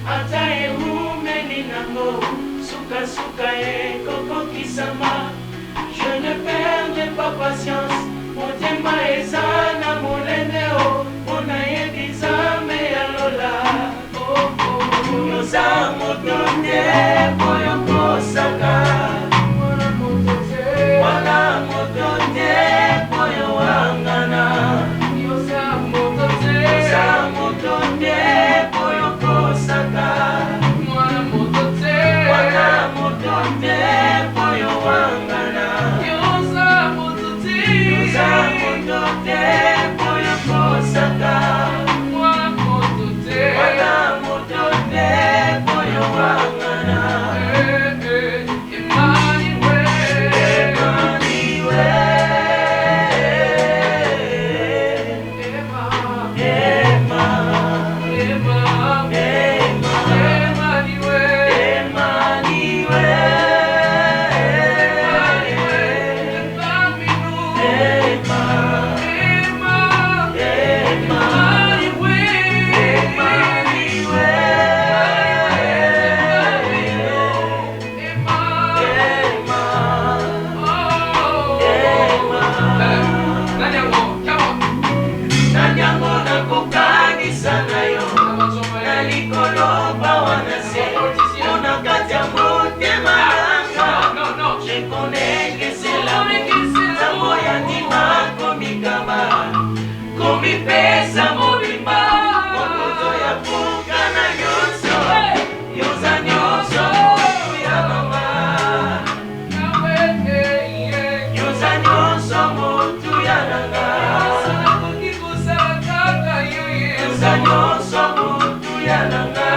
Ata eumeli nango suka suka koko kisama. Je ne perdrai pas patience. Motema ezana moleneo mona yedizame yalola. Oh oh yoza motonde boyo kosaka. Wala motonde boyo wangana. Yoza motonde boyo kosaka. Wala motonde boyo wangana. Yoza motonde boyo kosaka. Wala motonde boyo wangana. Pesa mobimba mokoto ya puka na nyonso yoza nyonso motu ya mama yoza nyonso motu ya nanga yoza nyonso motu ya nanga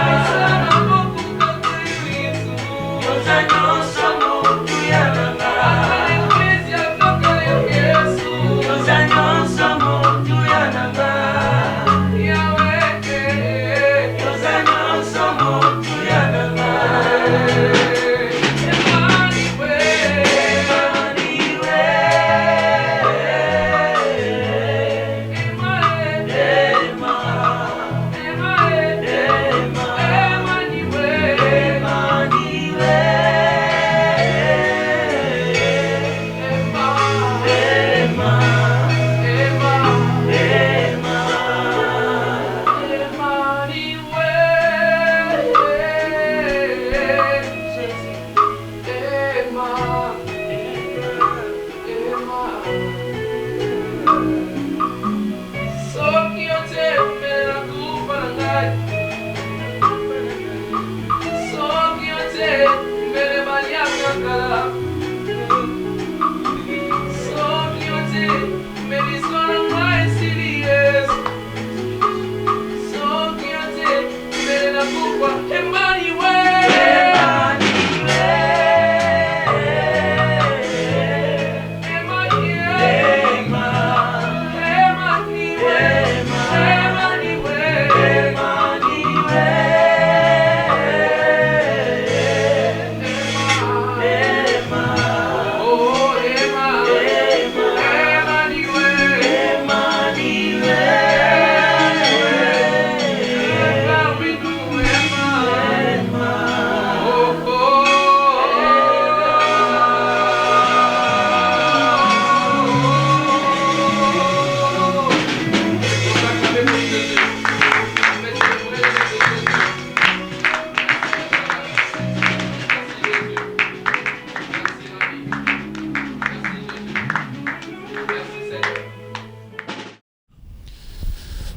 yoza nyonso motu ya nanga yoza nyonso motu ya nanga.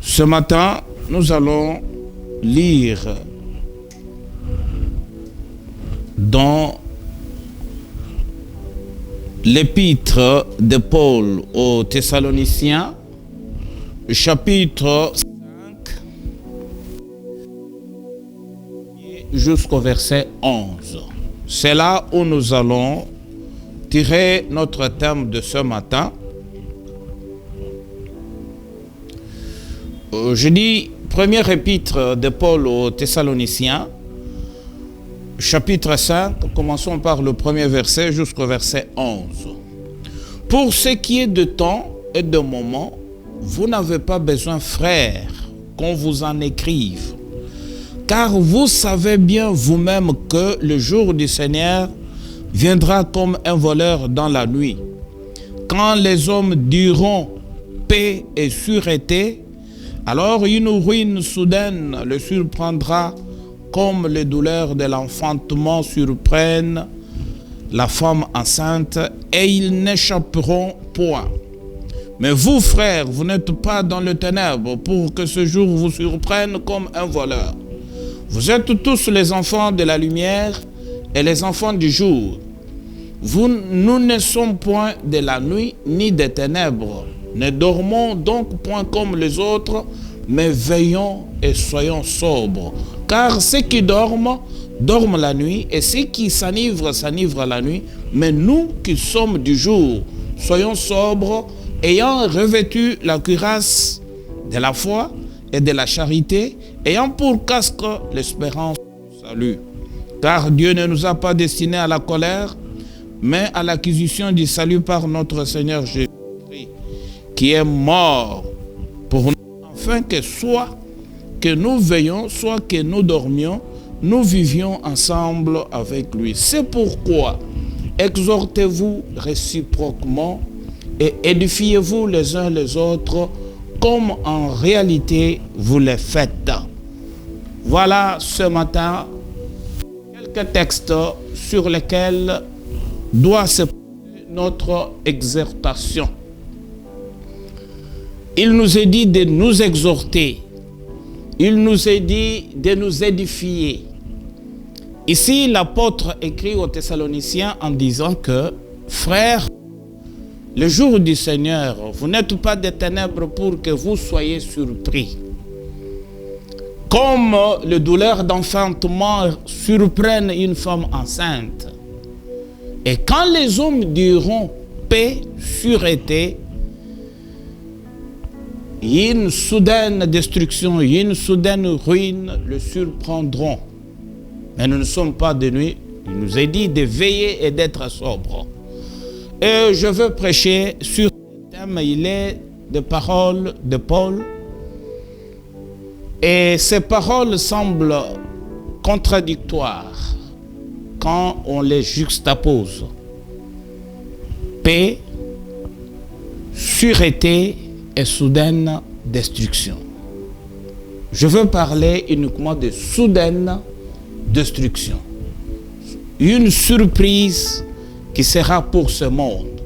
Ce matin, nous allons lire dans l'épître de Paul aux Thessaloniciens, chapitre 5, jusqu'au verset 11. C'est là où nous allons tirer notre thème de ce matin. Je dis première épître de Paul aux Thessaloniciens, chapitre 5, commençons par le premier verset jusqu'au verset 11. Pour ce qui est de temps et de moment, vous n'avez pas besoin, frères, qu'on vous en écrive, Car vous savez bien vous-même que le jour du Seigneur viendra comme un voleur dans la nuit. Quand les hommes diront paix et sûreté, alors une ruine soudaine le surprendra comme les douleurs de l'enfantement surprennent la femme enceinte et ils n'échapperont point. Mais vous, frères, vous n'êtes pas dans le ténèbre pour que ce jour vous surprenne comme un voleur. Vous êtes tous les enfants de la lumière et les enfants du jour. Nous ne sommes point de la nuit ni des ténèbres. Ne dormons donc point comme les autres, mais veillons et soyons sobres. Car ceux qui dorment, dorment la nuit, et ceux qui s'enivrent, s'enivrent la nuit. Mais nous qui sommes du jour, soyons sobres, ayant revêtu la cuirasse de la foi et de la charité, ayant pour casque l'espérance du salut. Car Dieu ne nous a pas destinés à la colère, mais à l'acquisition du salut par notre Seigneur Jésus-Christ, qui est mort pour nous, afin que soit que nous veillions, soit que nous dormions, nous vivions ensemble avec lui. C'est pourquoi exhortez-vous réciproquement et édifiez-vous les uns les autres comme en réalité vous le faites. Voilà ce matin quelques textes sur lesquels doit se porter notre exhortation. Il nous est dit de nous exhorter. Il nous est dit de nous édifier. Ici, l'apôtre écrit aux Thessaloniciens en disant que, frères, le jour du Seigneur, vous n'êtes pas des ténèbres pour que vous soyez surpris. Comme les douleurs d'enfantement surprennent une femme enceinte. Et quand les hommes diront paix, sûreté, une soudaine destruction, une soudaine ruine le surprendront. Mais nous ne sommes pas de nuit. Il nous est dit de veiller et d'être sobre. Et je veux prêcher sur ce thème. Il est des paroles de Paul. Et ces paroles semblent contradictoires quand on les juxtapose. Paix, sûreté et soudaine destruction. Je veux parler uniquement de soudaine destruction. Une surprise qui sera pour ce monde.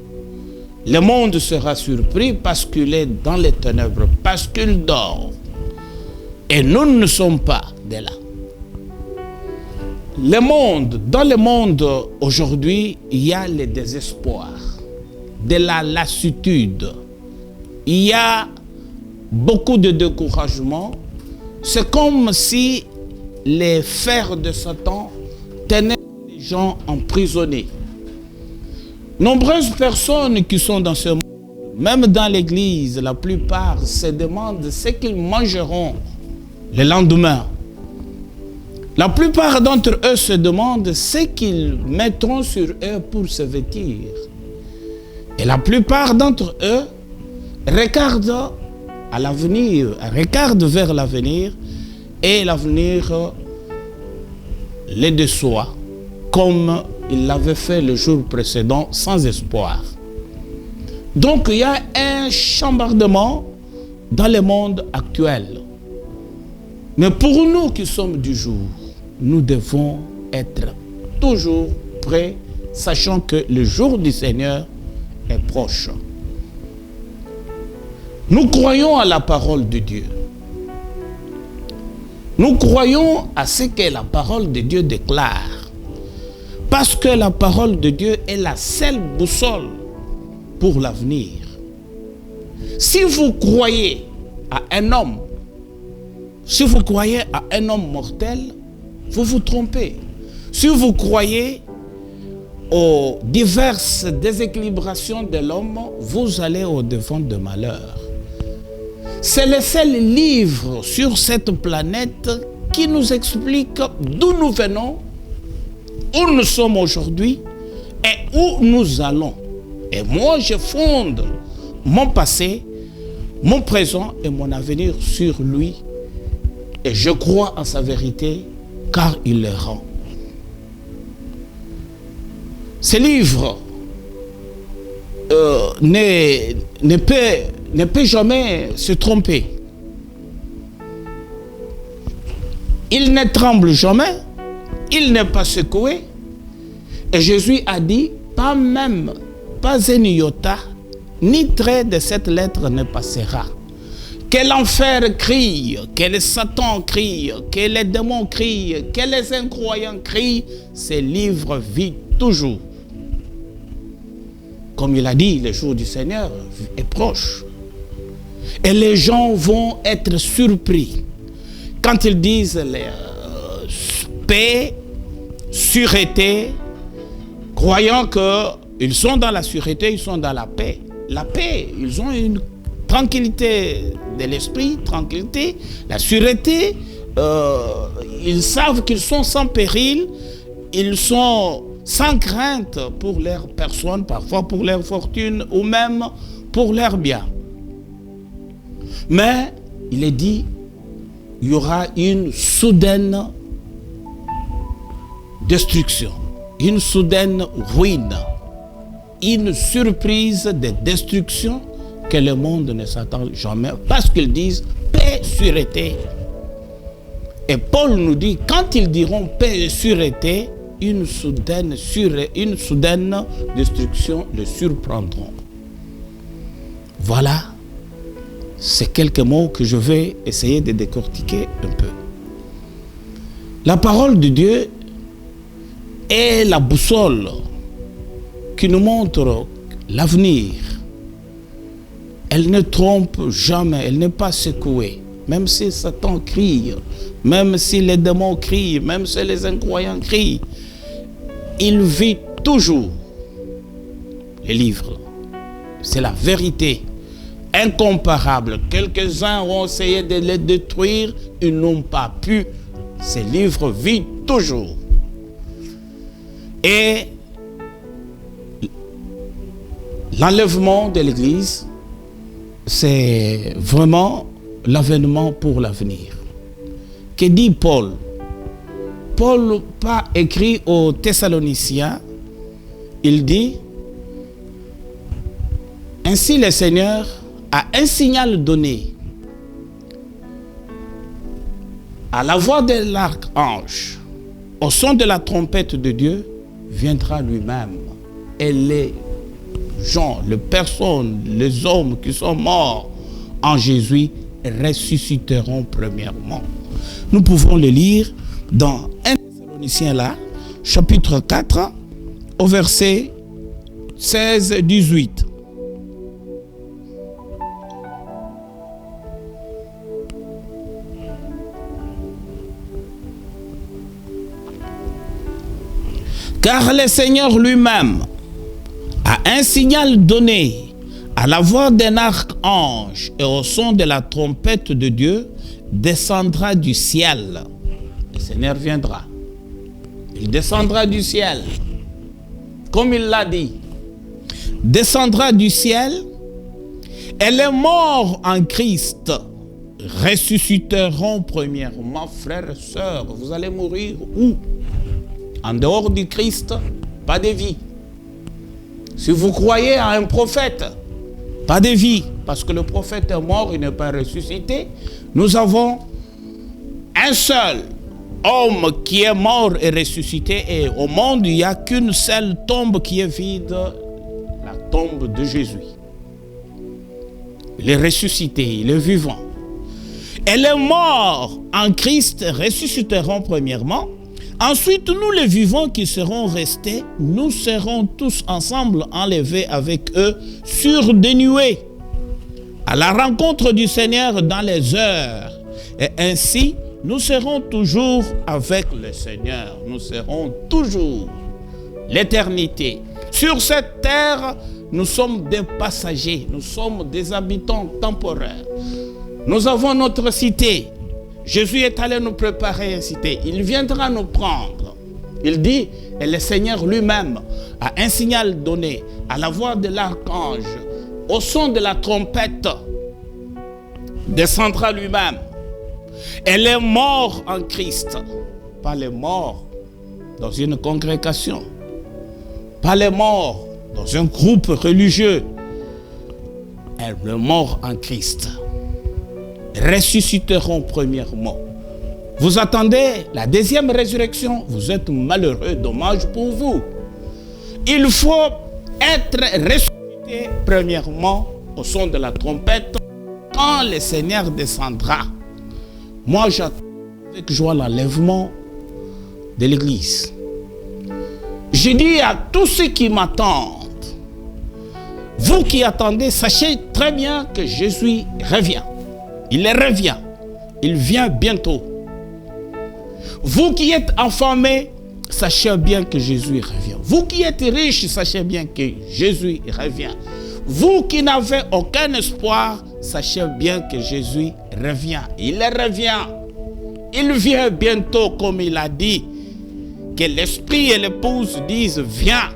Le monde sera surpris parce qu'il est dans les ténèbres, parce qu'il dort. Et nous ne sommes pas de là. Dans le monde aujourd'hui, il y a le désespoir, de la lassitude. Il y a beaucoup de découragement. C'est comme si les fers de Satan tenaient les gens emprisonnés. Nombreuses personnes qui sont dans ce monde, même dans l'église, la plupart se demandent ce qu'ils mangeront le lendemain. La plupart d'entre eux se demandent ce qu'ils mettront sur eux pour se vêtir. Et la plupart d'entre eux regardent à l'avenir, regardent vers l'avenir, et l'avenir les déçoit, comme il l'avait fait le jour précédent, sans espoir. Donc il y a un chambardement dans le monde actuel. Mais pour nous qui sommes du jour, nous devons être toujours prêts, sachant que le jour du Seigneur est proche. Nous croyons à la parole de Dieu. Nous croyons à ce que la parole de Dieu déclare. Parce que la parole de Dieu est la seule boussole pour l'avenir. Si vous croyez à un homme, si vous croyez à un homme mortel, vous vous trompez. Si vous croyez aux diverses déséquilibrations de l'homme, vous allez au-devant de malheur. C'est le seul livre sur cette planète qui nous explique d'où nous venons, où nous sommes aujourd'hui et où nous allons. Et moi, je fonde mon passé, mon présent et mon avenir sur lui. et je crois en sa vérité, car il le rend. Ce livre ne peut jamais se tromper. Il ne tremble jamais, il n'est pas secoué. Et Jésus a dit, pas un iota, ni trait de cette lettre ne passera. Que l'enfer crie, que le Satan crie, que les démons crient, que les incroyants crient, ce livre vit toujours. Comme il a dit, le jour du Seigneur est proche. Et les gens vont être surpris quand ils disent paix, sûreté, croyant qu'ils sont dans la sûreté, ils sont dans la paix. La paix, ils ont une tranquillité de l'esprit, tranquillité, la sûreté, ils savent qu'ils sont sans péril, ils sont sans crainte pour leur personne, parfois pour leur fortune ou même pour leur bien. Mais il est dit, il y aura une soudaine destruction, une soudaine ruine, une surprise de destruction que le monde ne s'attend jamais, parce qu'ils disent paix, sûreté. Et Paul nous dit, quand ils diront paix et sûreté, une soudaine destruction le surprendront. Voilà, c'est quelques mots que je vais essayer de décortiquer un peu. La parole de Dieu est la boussole qui nous montre l'avenir. Elle ne trompe jamais, elle n'est pas secouée. Même si Satan crie, même si les démons crient, même si les incroyants crient, il vit toujours. Les livres, c'est la vérité incomparable. Quelques-uns ont essayé de les détruire, ils n'ont pas pu. Ces livres vivent toujours. Et l'enlèvement de l'Église, c'est vraiment l'avènement pour l'avenir. Que dit Paul? Paul pas écrit aux Thessaloniciens, il dit, ainsi le Seigneur a un signal donné. À la voix de l'archange, au son de la trompette de Dieu, viendra lui-même. Et les gens, les personnes, les hommes qui sont morts en Jésus ressusciteront premièrement. Nous pouvons le lire dans 1 Thessaloniciens là, chapitre 4, au verset 16-18. Car le Seigneur lui-même a un signal donné à la voix d'un archange et au son de la trompette de Dieu, descendra du ciel. Le Seigneur viendra. Il descendra du ciel. Comme il l'a dit. Descendra du ciel. Et les morts en Christ ressusciteront premièrement. Frères et sœurs, vous allez mourir où? En dehors du Christ, pas de vie. Si vous croyez à un prophète, pas de vie. Parce que le prophète est mort, il n'est pas ressuscité. Nous avons un seul homme qui est mort et ressuscité. Et au monde, il n'y a qu'une seule tombe qui est vide. La tombe de Jésus. Il est ressuscité, il est vivant. Et les morts en Christ ressusciteront premièrement. Ensuite, nous les vivants qui serons restés, nous serons tous ensemble enlevés avec eux sur des nuées, à la rencontre du Seigneur dans les heures. Et ainsi, nous serons toujours avec le Seigneur. Nous serons toujours l'éternité. Sur cette terre, nous sommes des passagers, nous sommes des habitants temporaires. Nous avons notre cité. Jésus est allé nous préparer une cité. Il viendra nous prendre. Il dit, et le Seigneur lui-même a un signal donné à la voix de l'archange, au son de la trompette, descendra lui-même. Et les morts en Christ, pas les morts dans une congrégation, pas les morts dans un groupe religieux, et les morts en Christ ressusciteront premièrement. Vous attendez la deuxième résurrection, vous êtes malheureux, dommage pour vous. Il faut être ressuscité premièrement au son de la trompette quand le Seigneur descendra. Moi, j'attends avec joie l'enlèvement de l'Église. Je dis à tous ceux qui m'attendent, vous qui attendez, sachez très bien que Jésus revient. Il revient. Il vient bientôt. Vous qui êtes affamés, sachez bien que Jésus revient. Vous qui êtes riches, sachez bien que Jésus revient. Vous qui n'avez aucun espoir, sachez bien que Jésus revient. Il revient. Il vient bientôt, comme il a dit, que l'esprit et l'épouse disent, viens.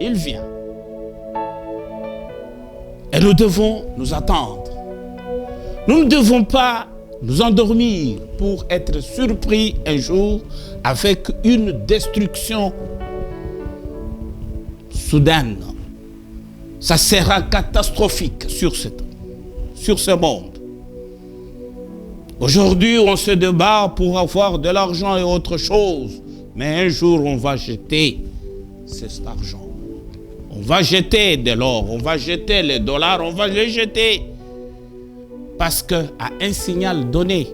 Il vient. Et nous devons nous attendre. Nous ne devons pas nous endormir pour être surpris un jour avec une destruction soudaine. Ça sera catastrophique sur ce monde. Aujourd'hui, on se débat pour avoir de l'argent et autre chose. Mais un jour, on va jeter cet argent. On va jeter de l'or, on va jeter les dollars, on va les jeter. Parce qu'à un signal donné,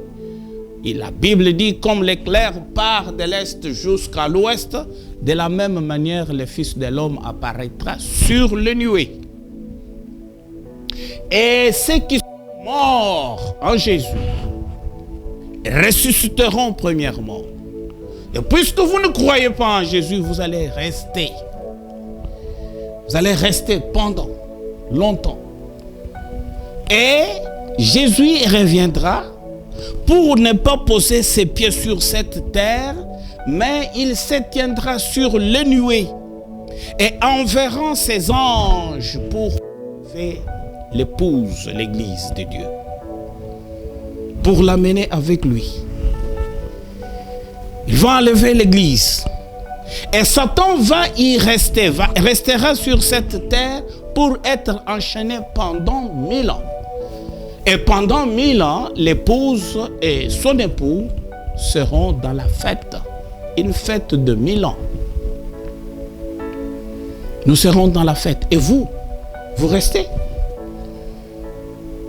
et la Bible dit, comme l'éclair part de l'est jusqu'à l'ouest, de la même manière, le Fils de l'homme apparaîtra sur les nuées. Et ceux qui sont morts en Jésus ressusciteront premièrement. Et puisque vous ne croyez pas en Jésus, vous allez rester. Vous allez rester pendant longtemps. Et Jésus reviendra pour ne pas poser ses pieds sur cette terre, mais il se tiendra sur les nuées et enverra ses anges pour faire l'épouse, l'église de Dieu, pour l'amener avec lui. Il va enlever l'église. Et Satan va y rester, restera sur cette terre pour être enchaîné pendant 1000 ans. Et pendant 1000 ans, l'épouse et son époux seront dans la fête. Une fête de 1000 ans. Nous serons dans la fête. Et vous restez.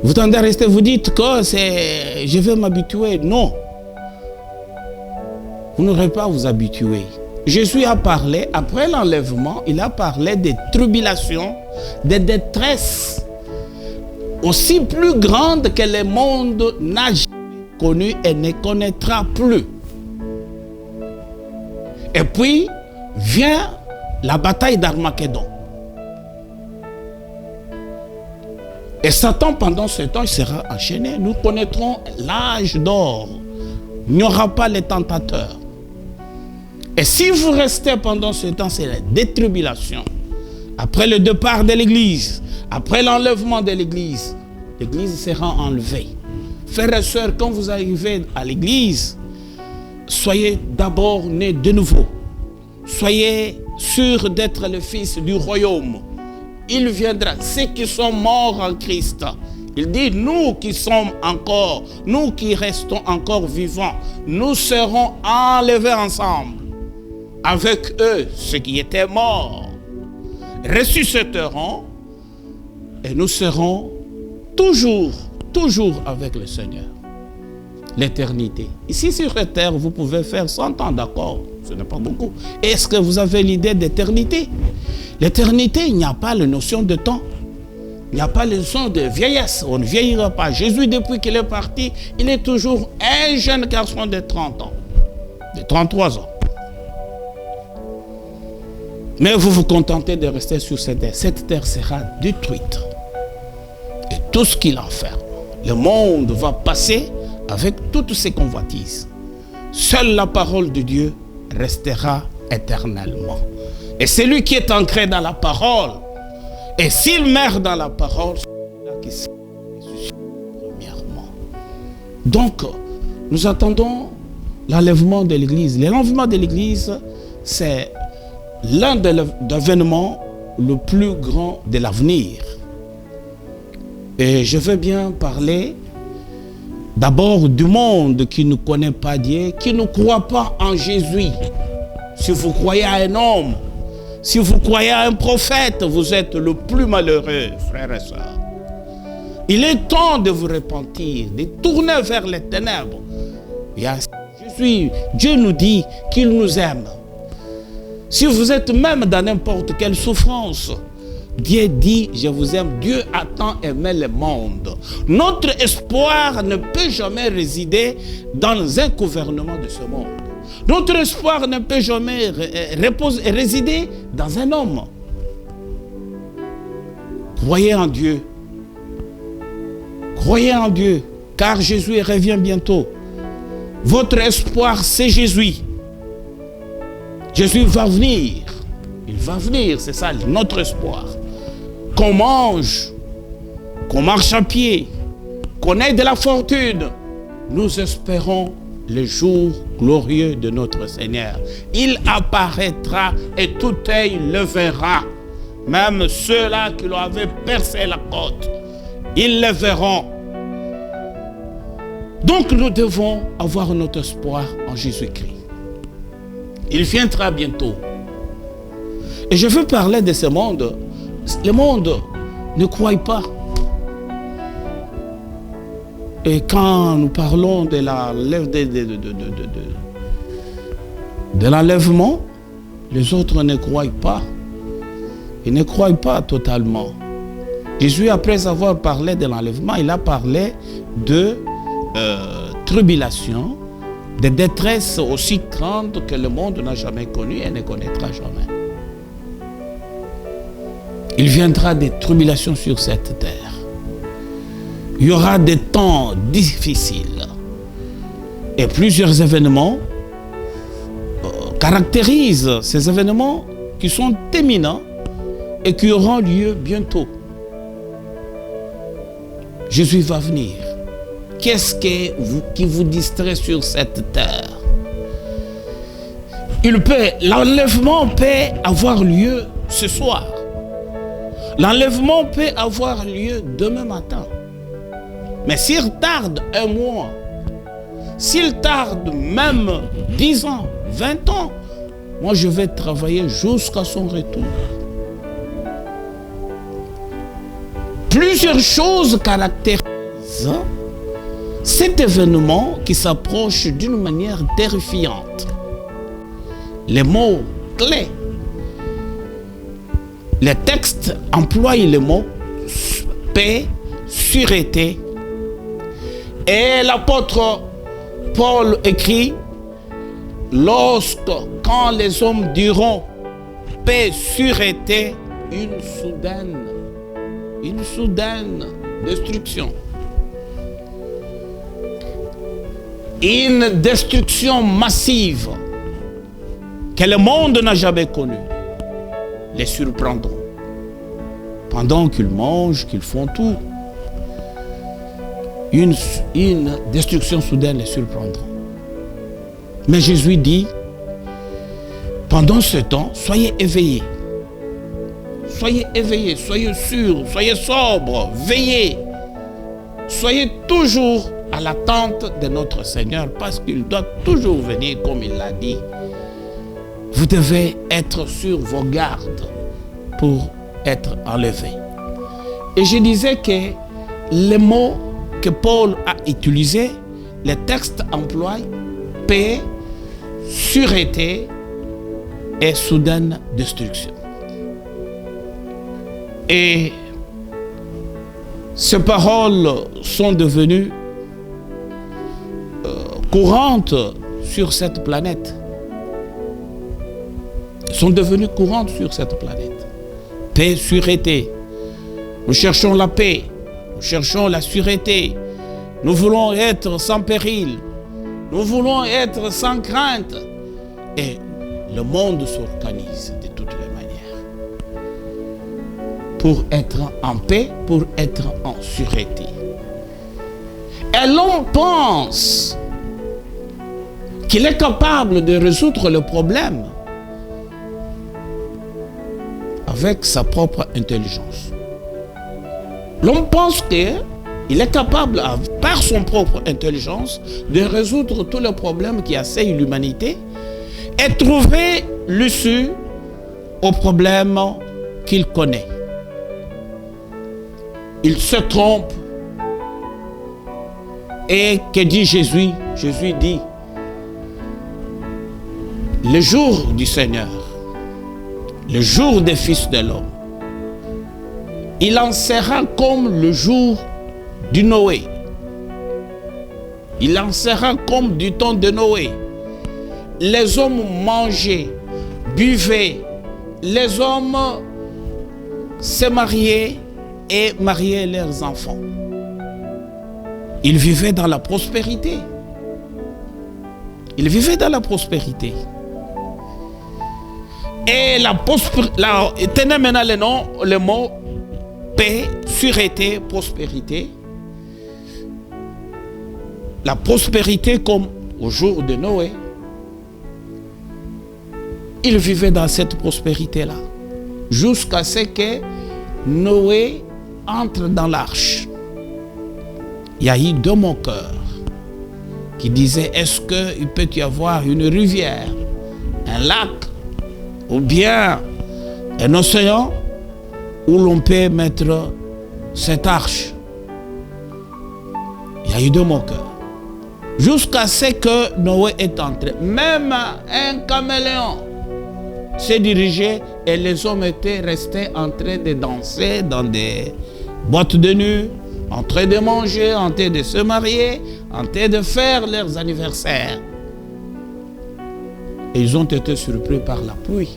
Vous tendez à rester, vous dites que je vais m'habituer. Non. Vous n'aurez pas à vous habituer. Jésus a parlé, après l'enlèvement, il a parlé des tribulations, des détresses aussi plus grandes que le monde n'a jamais connues et ne connaîtra plus. Et puis vient la bataille d'Armageddon. Et Satan, pendant ce temps, il sera enchaîné. Nous connaîtrons l'âge d'or. Il n'y aura pas les tentateurs. Et si vous restez pendant ce temps, c'est la détribulation. Après le départ de l'église, après l'enlèvement de l'église sera enlevée. Frères et sœurs, quand vous arrivez à l'église, soyez d'abord nés de nouveau. Soyez sûrs d'être le fils du royaume. Il viendra. Ceux qui sont morts en Christ, il dit, nous qui sommes encore, nous qui restons encore vivants, nous serons enlevés ensemble. Avec eux, ceux qui étaient morts, ressusciteront et nous serons toujours avec le Seigneur. L'éternité. Ici sur la terre, vous pouvez faire 100 ans, d'accord, ce n'est pas beaucoup. Est-ce que vous avez l'idée d'éternité? L'éternité, il n'y a pas la notion de temps. Il n'y a pas la notion de vieillesse. On ne vieillira pas. Jésus, depuis qu'il est parti, il est toujours un jeune garçon de 30 ans, de 33 ans. Mais vous vous contentez de rester sur cette terre. Cette terre sera détruite. Et tout ce qu'il enferme. Le monde va passer avec toutes ses convoitises. Seule la parole de Dieu restera éternellement. Et celui qui est ancré dans la parole, et s'il meurt dans la parole, c'est là qu'il sera ressuscité premièrement. Donc, Nous attendons l'enlèvement de l'Église. L'enlèvement de l'Église, c'est l'un des événements le plus grand de l'avenir. Et je veux bien parler d'abord du monde qui ne connaît pas Dieu, qui ne croit pas en Jésus. Si vous croyez à un homme, si vous croyez à un prophète, vous êtes le plus malheureux, frères et sœurs. Il est temps de vous repentir, de tourner vers les ténèbres. Dieu nous dit qu'il nous aime. Si vous êtes même dans n'importe quelle souffrance, Dieu dit, je vous aime. Dieu a tant aimé le monde. Notre espoir ne peut jamais résider dans un gouvernement de ce monde. Notre espoir ne peut jamais résider dans un homme. Croyez en Dieu. Croyez en Dieu, car Jésus revient bientôt. Votre espoir, c'est Jésus. Jésus va venir. Il va venir, c'est ça notre espoir. Qu'on mange, qu'on marche à pied, qu'on ait de la fortune, nous espérons le jour glorieux de notre Seigneur. Il apparaîtra et tout œil le verra. Même ceux-là qui lui avaient percé la côte, ils le verront. Donc nous devons avoir notre espoir en Jésus-Christ. Il viendra bientôt. Et je veux parler de ce monde. Le monde ne croit pas. Et quand nous parlons de l'enlèvement, les autres ne croient pas. Ils ne croient pas totalement. Jésus, après avoir parlé de l'enlèvement, il a parlé de tribulation, de détresse aussi grande que le monde n'a jamais connue et ne connaîtra jamais. Il viendra des tribulations sur cette terre. Il y aura des temps difficiles. Et plusieurs événements caractérisent ces événements qui sont éminents et qui auront lieu bientôt. Jésus va venir. Qu'est-ce qui vous distrait sur cette terre? L'enlèvement peut avoir lieu ce soir. L'enlèvement peut avoir lieu demain matin. Mais s'il tarde un mois, s'il tarde même 10 ans, 20 ans, moi je vais travailler jusqu'à son retour. Plusieurs choses caractérisent cet événement qui s'approche d'une manière terrifiante. Les mots clés. Les textes emploient les mots paix, sûreté. Et l'apôtre Paul écrit, quand les hommes diront paix, sûreté, une soudaine destruction. Une destruction massive que le monde n'a jamais connue les surprendront. Pendant qu'ils mangent, qu'ils font tout, une destruction soudaine les surprendra. Mais Jésus dit, pendant ce temps, soyez éveillés. Soyez éveillés, soyez sûrs, soyez sobres, veillez. Soyez toujours à l'attente de notre Seigneur parce qu'il doit toujours venir comme il l'a dit. Vous devez être sur vos gardes pour être enlevés. Et je disais que les mots que Paul a utilisés, les textes emploient paix, sûreté et soudaine destruction. Et ces paroles sont devenues courantes sur cette planète. Sont devenues courantes sur cette planète. Paix, sûreté. Nous cherchons la paix. Nous cherchons la sûreté. Nous voulons être sans péril. Nous voulons être sans crainte. Et le monde s'organise de toutes les manières. Pour être en paix, pour être en sûreté. Et l'on pense qu'il est capable de résoudre le problème avec sa propre intelligence. L'homme pense qu'il est capable, par son propre intelligence, de résoudre tous les problèmes qui assaillent l'humanité et trouver l'issue aux problèmes qu'il connaît. Il se trompe. Et que dit Jésus? Jésus dit, le jour du Seigneur, le jour des fils de l'homme, il en sera comme le jour du Noé. Il en sera comme du temps de Noé. Les hommes mangeaient, buvaient, les hommes se mariaient et mariaient leurs enfants. Ils vivaient dans la prospérité. Ils vivaient dans la prospérité. Et tenez maintenant le mot paix, sûreté, prospérité. La prospérité comme au jour de Noé. Ils vivaient dans cette prospérité-là. Jusqu'à ce que Noé entre dans l'arche. Il y a eu deux moqueurs qui disaient, est-ce qu'il peut y avoir une rivière, un lac, ou bien un océan où l'on peut mettre cette arche? Il y a eu deux moqueurs. Jusqu'à ce que Noé est entré. Même un caméléon s'est dirigé et les hommes étaient restés en train de danser dans des boîtes de nuit, en train de manger, en train de se marier, en train de faire leurs anniversaires. Et ils ont été surpris par la pluie.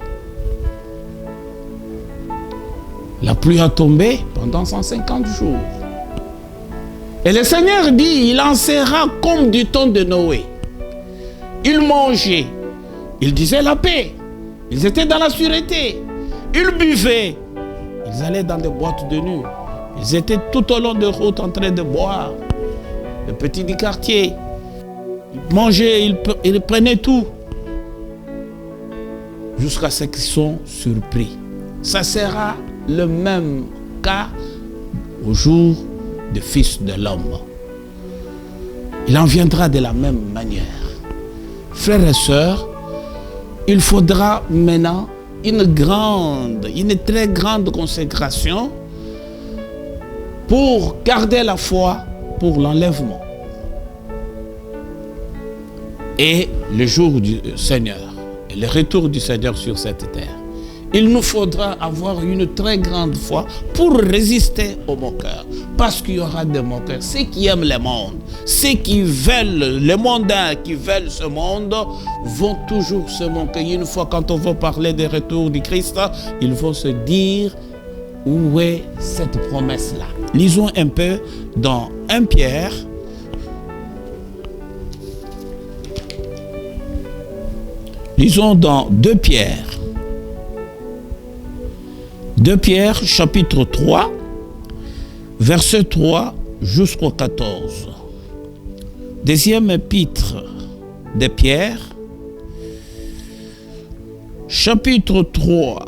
La pluie a tombé pendant 150 jours. Et le Seigneur dit, il en sera comme du temps de Noé. Ils mangeaient, ils disaient la paix, ils étaient dans la sûreté, ils buvaient, ils allaient dans des boîtes de nuit. Ils étaient tout au long de route en train de boire. Les petits du quartier. Ils mangeaient, ils prenaient tout. Jusqu'à ce qu'ils sont surpris. Ça sera le même cas au jour du Fils de l'homme. Il en viendra de la même manière. Frères et sœurs, il faudra maintenant une très grande consécration pour garder la foi pour l'enlèvement. Et le jour du Seigneur, et le retour du Seigneur sur cette terre, il nous faudra avoir une très grande foi pour résister aux moqueurs. Parce qu'il y aura des moqueurs. Ceux qui aiment le monde, ceux qui veulent, les mondains qui veulent ce monde, vont toujours se moquer. Une fois, quand on va parler du retour du Christ, ils vont se dire, où est cette promesse-là? Lisons un peu dans 1 Pierre. Lisons dans 2 Pierre. 2 Pierre, chapitre 3, verset 3 jusqu'au 14. Deuxième épître de Pierre, chapitre 3,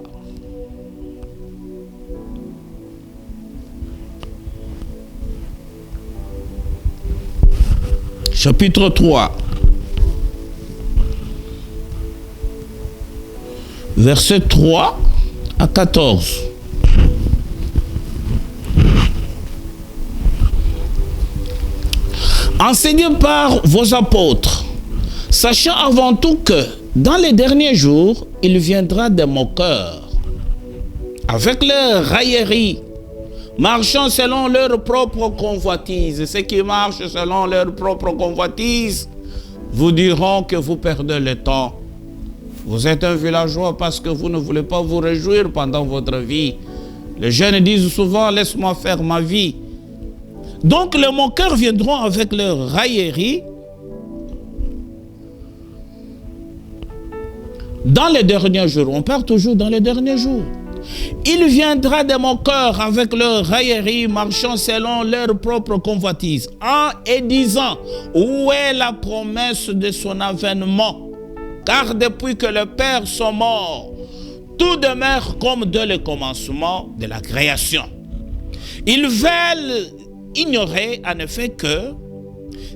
chapitre 3, verset 3 à 14. Enseigné par vos apôtres, sachant avant tout que dans les derniers jours, il viendra des moqueurs, avec leurs railleries, marchant selon leur propre convoitise. Ceux qui marchent selon leur propre convoitise vous diront que vous perdez le temps. Vous êtes un villageois parce que vous ne voulez pas vous réjouir pendant votre vie. Les jeunes disent souvent, laisse-moi faire ma vie. Donc les moqueurs viendront avec leur raillerie dans les derniers jours. On parle toujours dans les derniers jours. Il viendra de mon cœur avec leur raillerie, marchant selon leur propre convoitise, et disant, où est la promesse de son avènement? Car depuis que les pères sont morts, tout demeure comme dès le commencement de la création. Ils veulent ignorer en effet que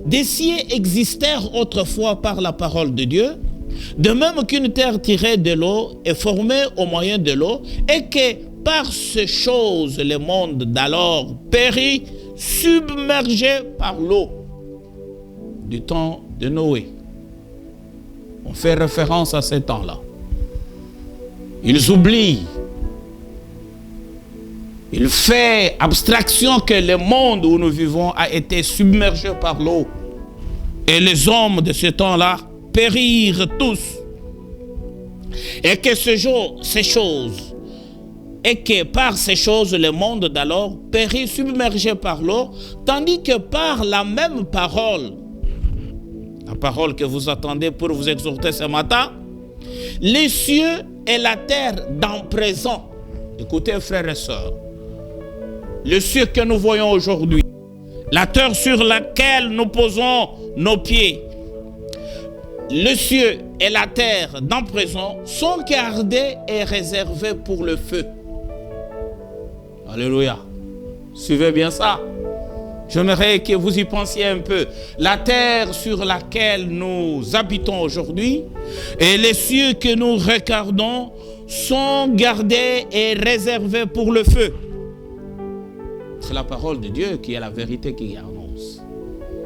des cieux existèrent autrefois par la parole de Dieu, de même qu'une terre tirée de l'eau est formée au moyen de l'eau, et que par ces choses le monde d'alors périt, submergé par l'eau du temps de Noé. On fait référence à ces temps-là. Ils oublient. Il fait abstraction que le monde où nous vivons a été submergé par l'eau. Et les hommes de ce temps-là périrent tous. Et que ces choses, et que par ces choses, le monde d'alors périt submergé par l'eau, tandis que par la même parole, la parole que vous attendez pour vous exhorter ce matin, les cieux et la terre dans présent, écoutez frères et sœurs, le ciel que nous voyons aujourd'hui, la terre sur laquelle nous posons nos pieds, le ciel et la terre dans présent sont gardés et réservés pour le feu. Alléluia. Suivez bien ça. J'aimerais que vous y pensiez un peu. La terre sur laquelle nous habitons aujourd'hui et les cieux que nous regardons sont gardés et réservés pour le feu. C'est la parole de Dieu qui est la vérité qui annonce.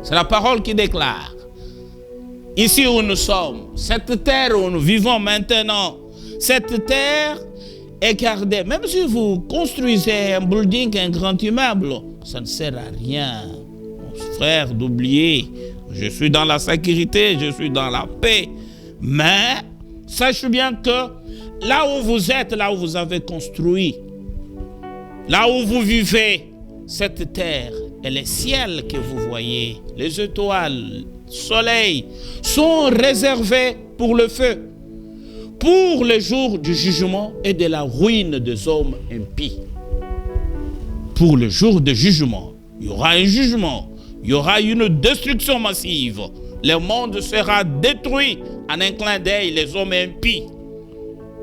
C'est la parole qui déclare. Ici où nous sommes, cette terre où nous vivons maintenant, cette terre est gardée. Même si vous construisez un building, un grand immeuble, ça ne sert à rien, mon frère, d'oublier. Je suis dans la sécurité, je suis dans la paix. Mais sachez bien que là où vous êtes, là où vous avez construit, là où vous vivez, cette terre et les ciels que vous voyez, les étoiles, le soleil, sont réservés pour le feu, pour le jour du jugement et de la ruine des hommes impies. Pour le jour du jugement, il y aura un jugement, il y aura une destruction massive. Le monde sera détruit en un clin d'œil, les hommes impies.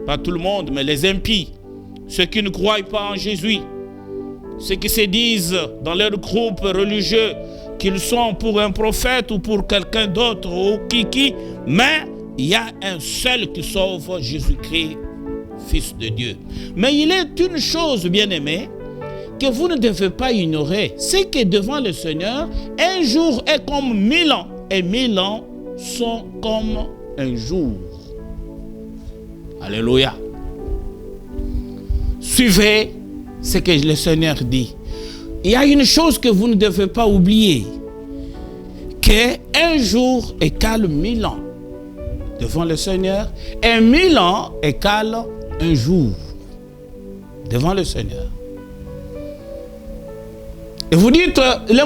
Pas tout le monde, mais les impies. Ceux qui ne croient pas en Jésus. Ceux qui se disent dans leur groupe religieux qu'ils sont pour un prophète ou pour quelqu'un d'autre ou qui. Mais il y a un seul qui sauve, Jésus-Christ, Fils de Dieu. Mais il est une chose, bien-aimée, que vous ne devez pas ignorer. C'est que devant le Seigneur, un jour est comme 1000 ans. Et 1000 ans sont comme un jour. Alléluia. Suivez ce que le Seigneur dit. Il y a une chose que vous ne devez pas oublier. Qu'un jour égale 1000 ans. Devant le Seigneur. Et 1000 ans égale un jour. Devant le Seigneur. Et vous dites,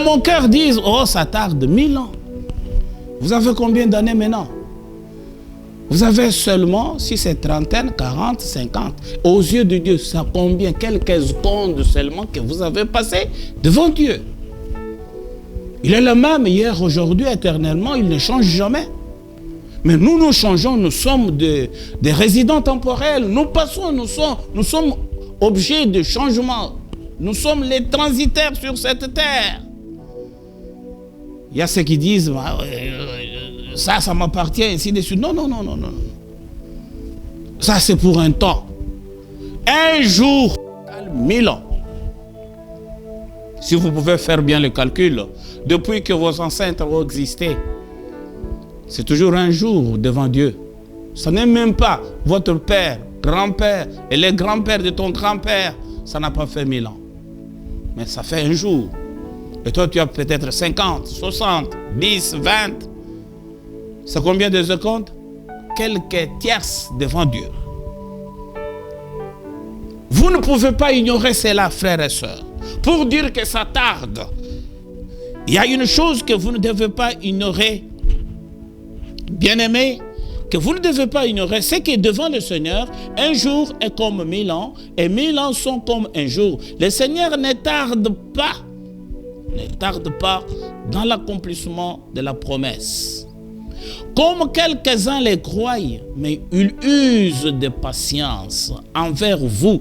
mon cœur dit, oh ça tarde 1000 ans. Vous avez combien d'années maintenant? Vous avez seulement, si c'est trentaine, 40, 50. Aux yeux de Dieu, ça combien? Quelques secondes seulement que vous avez passé devant Dieu. Il est le même hier, aujourd'hui, éternellement, il ne change jamais. Mais nous changeons, nous sommes des résidents temporels. Nous passons, nous sommes objets de changement. Nous sommes les transitaires sur cette terre. Il y a ceux qui disent, ça m'appartient, ainsi de suite. Non. Ça, c'est pour un temps. Un jour, 1000 ans. Si vous pouvez faire bien le calcul, depuis que vos ancêtres ont existé, c'est toujours un jour devant Dieu. Ce n'est même pas votre père, grand-père et les grands-pères de ton grand-père. Ça n'a pas fait 1000 ans. Mais ça fait un jour. Et toi, tu as peut-être 50, 60, 10, 20. C'est combien de secondes? Quelques tierces devant Dieu. Vous ne pouvez pas ignorer cela, frères et sœurs. Pour dire que ça tarde, il y a une chose que vous ne devez pas ignorer. Bien-aimés, que vous ne devez pas ignorer, c'est que devant le Seigneur, un jour est comme 1000 ans et 1000 ans sont comme un jour. Le Seigneur ne tarde pas dans l'accomplissement de la promesse. Comme quelques-uns les croient, mais ils usent de patience envers vous,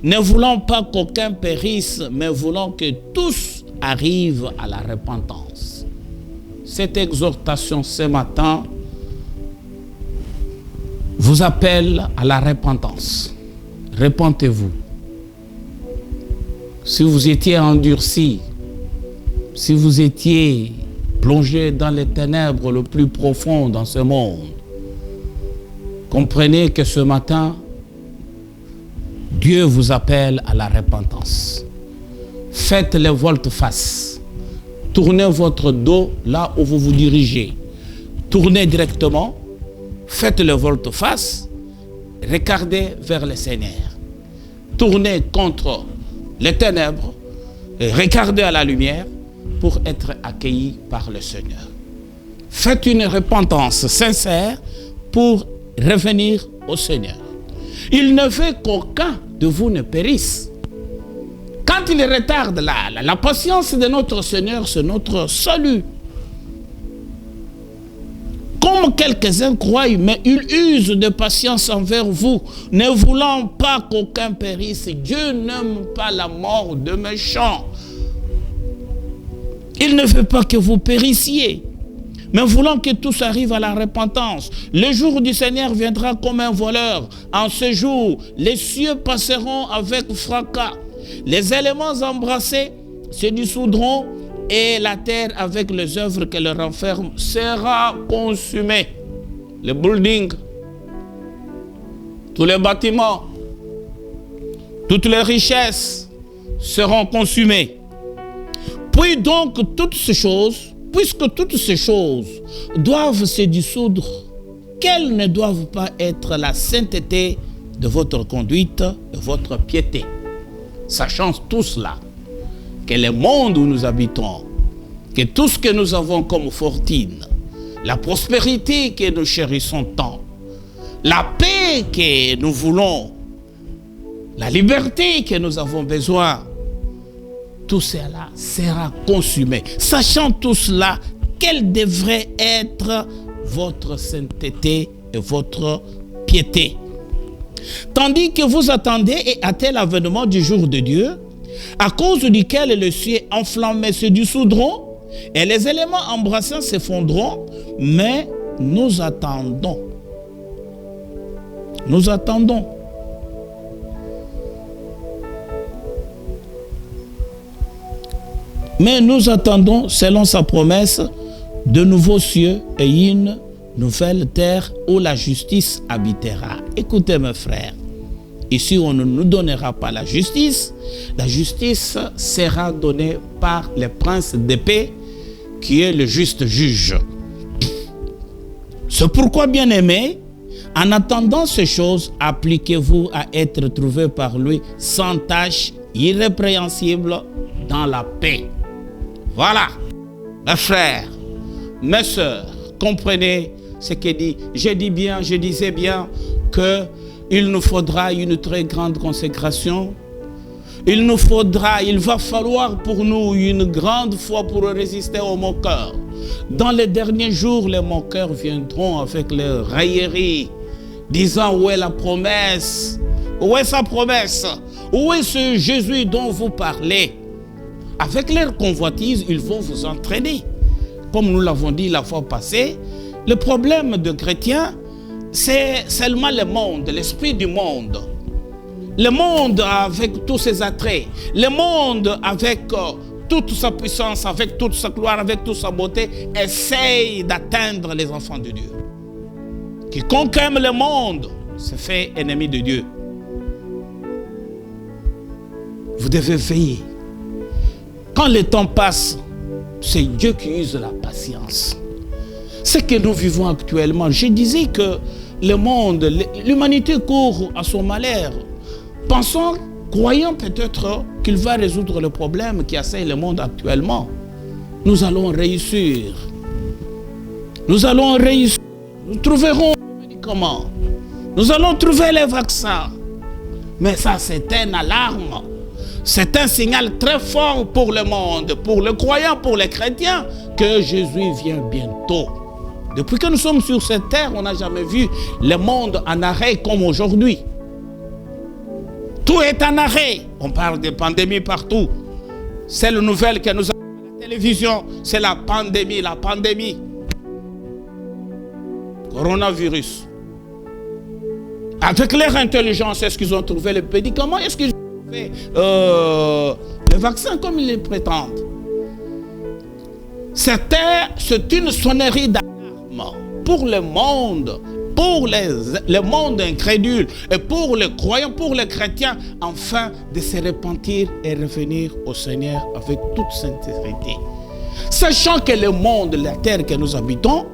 ne voulant pas qu'aucun périsse, mais voulant que tous arrivent à la repentance. Cette exhortation ce matin vous appelle à la repentance. Repentez-vous. Si vous étiez endurci, si vous étiez plongé dans les ténèbres le plus profond dans ce monde, comprenez que ce matin, Dieu vous appelle à la repentance. Faites le volte-face. Tournez votre dos là où vous vous dirigez. Tournez directement. Faites le volte-face. Regardez vers le Seigneur. Tournez contre les ténèbres. Et regardez à la lumière pour être accueillis par le Seigneur. Faites une repentance sincère pour revenir au Seigneur. Il ne veut qu'aucun de vous ne périsse. Quand il retarde la patience de notre Seigneur, c'est notre salut. Comme quelques-uns croient, mais ils usent de patience envers vous, ne voulant pas qu'aucun périsse. Dieu n'aime pas la mort de méchants. Il ne veut pas que vous périssiez, mais voulant que tous arrivent à la repentance. Le jour du Seigneur viendra comme un voleur. En ce jour, les cieux passeront avec fracas. Les éléments embrassés se dissoudront et la terre avec les œuvres qu'elle renferme sera consumée. Les buildings, tous les bâtiments, toutes les richesses seront consumées. Puis donc puisque toutes ces choses doivent se dissoudre, quelles ne doivent pas être la sainteté de votre conduite et votre piété, sachant tout cela, que le monde où nous habitons, que tout ce que nous avons comme fortune, la prospérité que nous chérissons tant, la paix que nous voulons, la liberté que nous avons besoin, tout cela sera consumé. Sachant tout cela, quelle devrait être votre sainteté et votre piété? Tandis que vous attendez et hâtez l'avènement du jour de Dieu, à cause duquel les cieux enflammés se dissoudront et les éléments embrassés s'effondreront, mais nous attendons. Nous attendons. Mais nous attendons, selon sa promesse, de nouveaux cieux et une nouvelle terre où la justice habitera. Écoutez mes frères, ici on ne nous donnera pas la justice sera donnée par le prince de paix qui est le juste juge. C'est pourquoi, bien-aimés, en attendant ces choses, appliquez-vous à être trouvés par lui sans tache, irrépréhensible, dans la paix. Voilà, mes frères, mes sœurs, comprenez ce qu'il dit. Je disais bien qu'il nous faudra une très grande consécration. Il va falloir pour nous une grande foi pour résister aux moqueurs. Dans les derniers jours, les moqueurs viendront avec leurs railleries, disant où est la promesse? Où est sa promesse? Où est ce Jésus dont vous parlez? Avec leur convoitise, ils vont vous entraîner. Comme nous l'avons dit la fois passée, le problème de chrétiens, c'est seulement le monde, l'esprit du monde. Le monde avec tous ses attraits, le monde avec toute sa puissance, avec toute sa gloire, avec toute sa beauté, essaye d'atteindre les enfants de Dieu. Quiconque aime le monde se fait ennemi de Dieu. Vous devez veiller. Quand le temps passe, c'est Dieu qui use la patience. Ce que nous vivons actuellement, je disais que le monde, l'humanité court à son malheur. Pensons, croyant peut-être qu'il va résoudre le problème qui assaille le monde actuellement. Nous allons réussir. Nous allons réussir. Nous trouverons comment? Nous allons trouver les vaccins. Mais ça, c'est une alarme. C'est un signal très fort pour le monde, pour les croyants, pour les chrétiens, que Jésus vient bientôt. Depuis que nous sommes sur cette terre, on n'a jamais vu le monde en arrêt comme aujourd'hui. Tout est en arrêt. On parle de pandémie partout. C'est la nouvelle que nous avons à la télévision. C'est la pandémie, la pandémie. Coronavirus. Avec leur intelligence, est-ce qu'ils ont trouvé le médicament? Est-ce qu'ils ont trouvé le vaccin comme ils le prétendent? C'est une sonnerie d'alarme pour le monde, pour le monde incrédule et pour les croyants, pour les chrétiens, afin de se repentir et revenir au Seigneur avec toute sincérité. Sachant que le monde, la terre que nous habitons,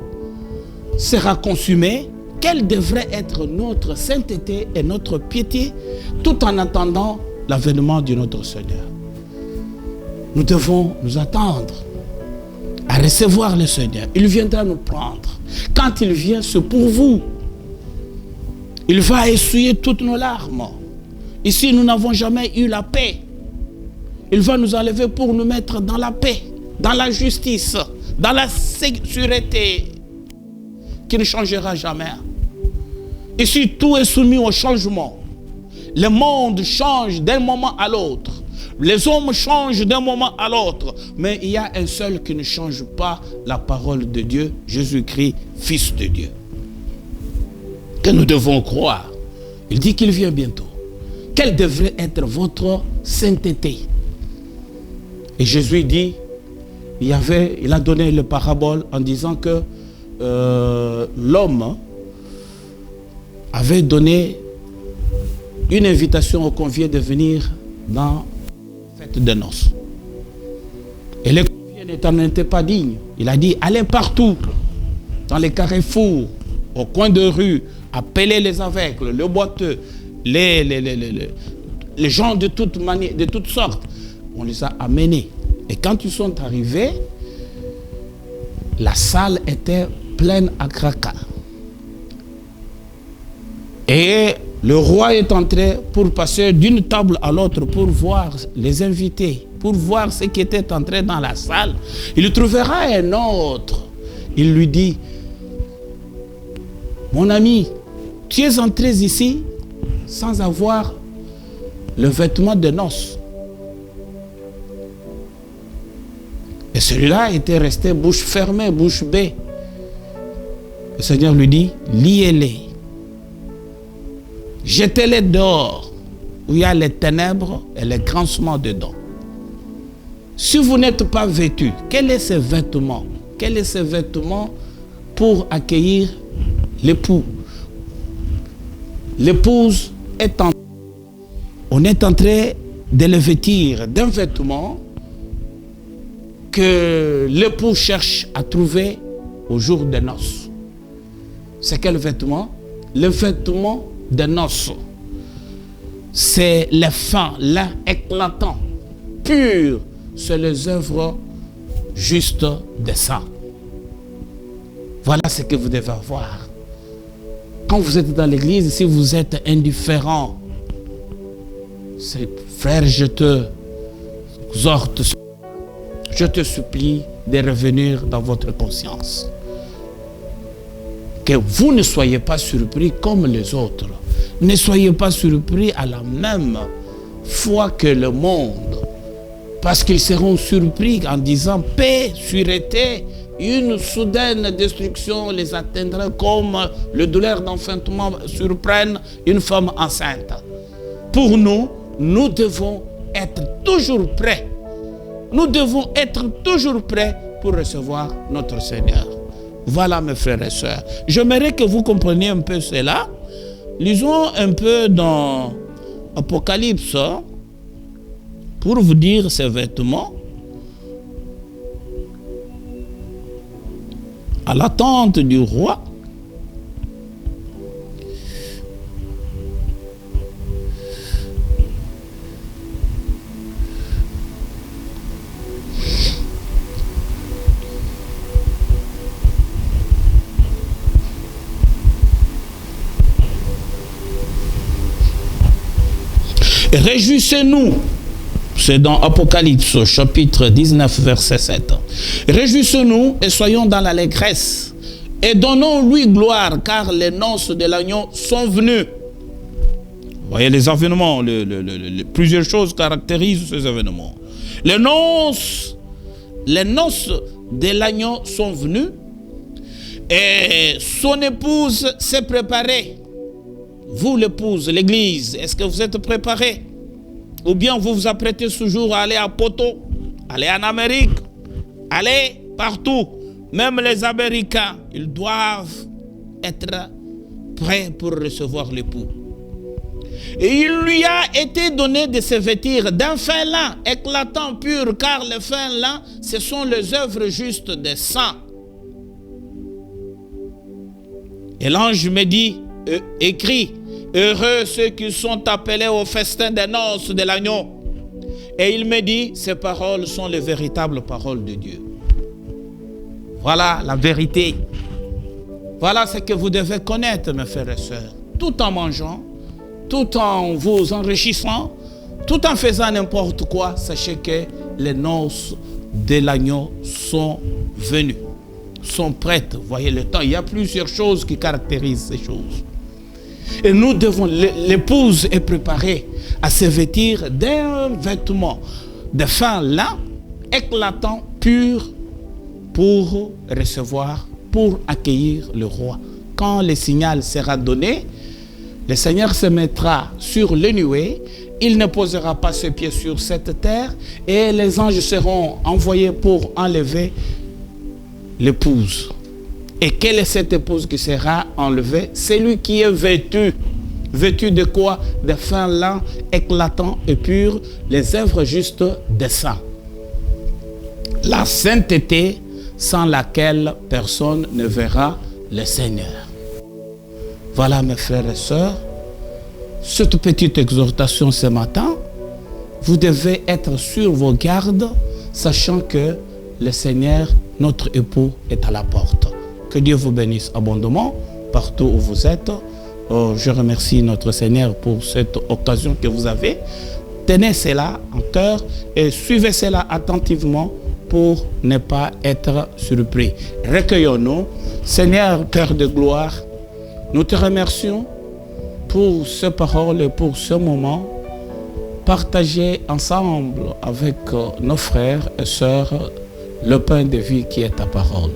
sera consumé, quelle devrait être notre sainteté et notre piété, tout en attendant l'avènement de notre Seigneur. Nous devons nous attendre à recevoir le Seigneur. Il viendra nous prendre. Quand il vient, c'est pour vous. Il va essuyer toutes nos larmes. Ici, nous n'avons jamais eu la paix. Il va nous enlever pour nous mettre dans la paix, dans la justice, dans la sécurité qui ne changera jamais. Ici, tout est soumis au changement. Le monde change d'un moment à l'autre. Les hommes changent d'un moment à l'autre. Mais il y a un seul qui ne change pas, la parole de Dieu, Jésus-Christ, Fils de Dieu. Que nous devons croire. Il dit qu'il vient bientôt. Quelle devrait être votre sainteté? Et Jésus dit, il a donné le parabole en disant que l'homme avait donné une invitation aux conviés de venir dans la fête de noces. Et les conviés n'étaient pas dignes. Il a dit, allez partout, dans les carrefours, au coin de rue, appelez les aveugles, les boiteux, les gens de toutes manières, de toutes sortes. On les a amenés. Et quand ils sont arrivés, la salle était pleine à craquer. Et le roi est entré pour passer d'une table à l'autre pour voir les invités, pour voir ce qui était entré dans la salle. Il trouvera un autre. Il lui dit, mon ami, tu es entré ici sans avoir le vêtement de noces. Et celui-là était resté bouche fermée, bouche bée. Le Seigneur lui dit, liez-les. Jetez-les dehors, où il y a les ténèbres et les grincements dedans. Si vous n'êtes pas vêtus, quel est ce vêtement? Quel est ce vêtement pour accueillir l'époux? L'épouse est en... On est en train de le vêtir d'un vêtement que l'époux cherche à trouver au jour des noces. C'est quel vêtement? Le vêtement des noces. C'est le fin, l'éclatant, pur. C'est les œuvres justes des saints. Voilà ce que vous devez avoir. Quand vous êtes dans l'église, si vous êtes indifférent, c'est frère, je te exhorte, je te supplie de revenir dans votre conscience. Que vous ne soyez pas surpris comme les autres. Ne soyez pas surpris à la même fois que le monde. Parce qu'ils seront surpris en disant paix, sûreté, une soudaine destruction les atteindra comme le douleur d'enfantement surprenne une femme enceinte. Pour nous, nous devons être toujours prêts. Nous devons être toujours prêts pour recevoir notre Seigneur. Voilà mes frères et sœurs. J'aimerais que vous compreniez un peu cela. Lisons un peu dans Apocalypse pour vous dire ces vêtements. À l'attente du roi. Réjouissez-nous. C'est dans Apocalypse, chapitre 19, verset 7. Réjouissons-nous et soyons dans l'allégresse. Et donnons-lui gloire, car les noces de l'agneau sont venues. Vous voyez les événements, plusieurs choses caractérisent ces événements. Les noces de l'agneau sont venues et son épouse s'est préparée. Vous, l'épouse, l'église, est-ce que vous êtes préparés? Ou bien vous vous apprêtez toujours à aller à Poto, aller en Amérique, aller partout. Même les Américains, ils doivent être prêts pour recevoir l'époux. Et il lui a été donné de se vêtir d'un fin lin, éclatant, pur, car le fin lin, ce sont les œuvres justes des saints. Et l'ange me dit, écrit, heureux ceux qui sont appelés au festin des noces de l'agneau. Et il me dit, ces paroles sont les véritables paroles de Dieu. Voilà la vérité. Voilà ce que vous devez connaître, mes frères et sœurs. Tout en mangeant, tout en vous enrichissant, tout en faisant n'importe quoi, sachez que les noces de l'agneau sont venues, sont prêtes. Vous voyez le temps, il y a plusieurs choses qui caractérisent ces choses. Et nous devons, l'épouse est préparée à se vêtir d'un vêtement de fin lin, éclatant, pur, pour recevoir, pour accueillir le roi. Quand le signal sera donné, le Seigneur se mettra sur les nuées, il ne posera pas ses pieds sur cette terre et les anges seront envoyés pour enlever l'épouse. Et quelle est cette épouse qui sera enlevée? C'est lui qui est vêtu. Vêtu de quoi? De fin lin, éclatant et pur, les œuvres justes des saints. La sainteté sans laquelle personne ne verra le Seigneur. Voilà mes frères et sœurs, cette petite exhortation ce matin, vous devez être sur vos gardes, sachant que le Seigneur, notre époux, est à la porte. Que Dieu vous bénisse abondamment partout où vous êtes. Je remercie notre Seigneur pour cette occasion que vous avez. Tenez cela en cœur et suivez cela attentivement pour ne pas être surpris. Recueillons-nous. Seigneur, Père de gloire, nous te remercions pour ces paroles et pour ce moment partagé ensemble avec nos frères et sœurs le pain de vie qui est ta parole.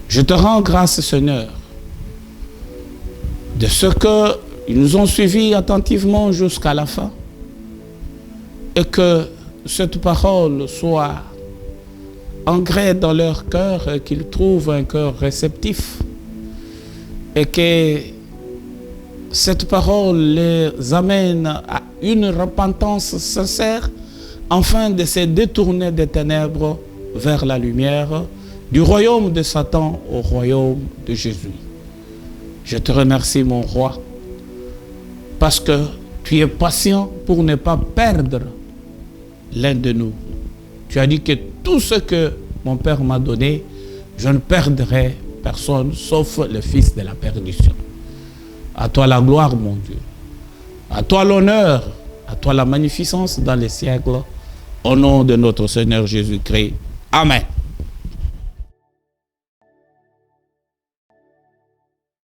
Je te rends grâce, Seigneur, de ce qu'ils nous ont suivis attentivement jusqu'à la fin et que cette parole soit ancrée dans leur cœur et qu'ils trouvent un cœur réceptif et que cette parole les amène à une repentance sincère afin de se détourner des ténèbres vers la lumière, du royaume de Satan au royaume de Jésus. Je te remercie, mon roi, parce que tu es patient pour ne pas perdre l'un de nous. Tu as dit que tout ce que mon Père m'a donné, je ne perdrai personne sauf le fils de la perdition. À toi la gloire, mon Dieu. À toi l'honneur, à toi la magnificence dans les siècles. Au nom de notre Seigneur Jésus-Christ. Amen.